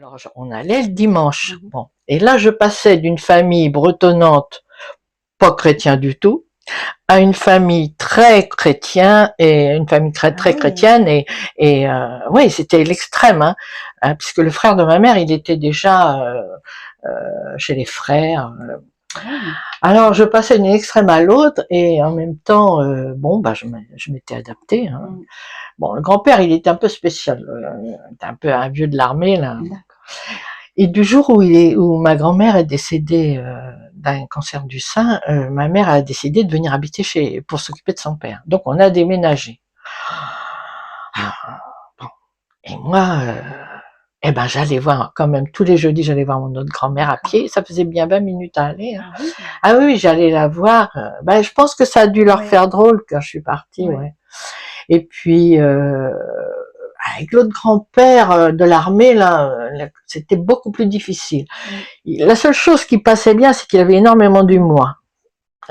Alors, on allait le dimanche. Mhm. Bon. Et là, je passais d'une famille bretonnante, pas chrétien du tout, à une famille très chrétienne et une famille très Ah très oui. chrétienne oui, c'était l'extrême, puisque le frère de ma mère, il était déjà chez les frères. Ah oui. Alors, je passais d'une extrême à l'autre et en même temps, bon, bah, je m'étais adaptée. Mm. Bon, le grand-père, il était un peu spécial, il était un peu un vieux de l'armée là. D'accord. Et du jour où ma grand-mère est décédée d'un cancer du sein, ma mère a décidé de venir habiter pour s'occuper de son père. Donc on a déménagé. Ah, bon. Et moi, eh ben j'allais voir quand même tous les jeudis, j'allais voir mon autre grand-mère à D'accord. pied. Ça faisait bien 20 minutes à aller. Ah oui. Ah oui, j'allais la voir. Ben, je pense que ça a dû leur Oui. faire drôle quand je suis partie. Oui. Ouais. Et puis avec l'autre grand-père de l'armée là, c'était beaucoup plus difficile. Mm. La seule chose qui passait bien, c'est qu'il avait énormément d'humour.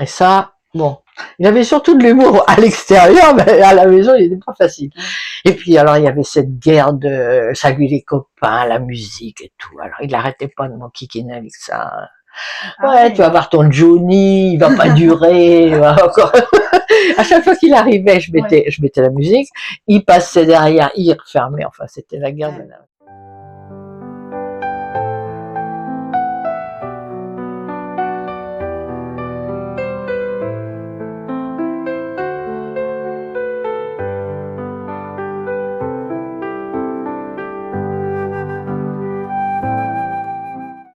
Et ça, bon, il avait surtout de l'humour à l'extérieur, mais à la maison, il n'était pas facile. Mm. Et puis alors, il y avait cette guerre de salut les copains, la musique et tout. Alors, il n'arrêtait pas de m'enquiquiner avec ça. Ah Ouais, tu vas oui. voir ton Johnny, il va pas durer. Encore. À chaque fois qu'il arrivait, Oui. je mettais la musique. Il passait derrière, il refermait. Enfin, c'était la guerre de Ouais. la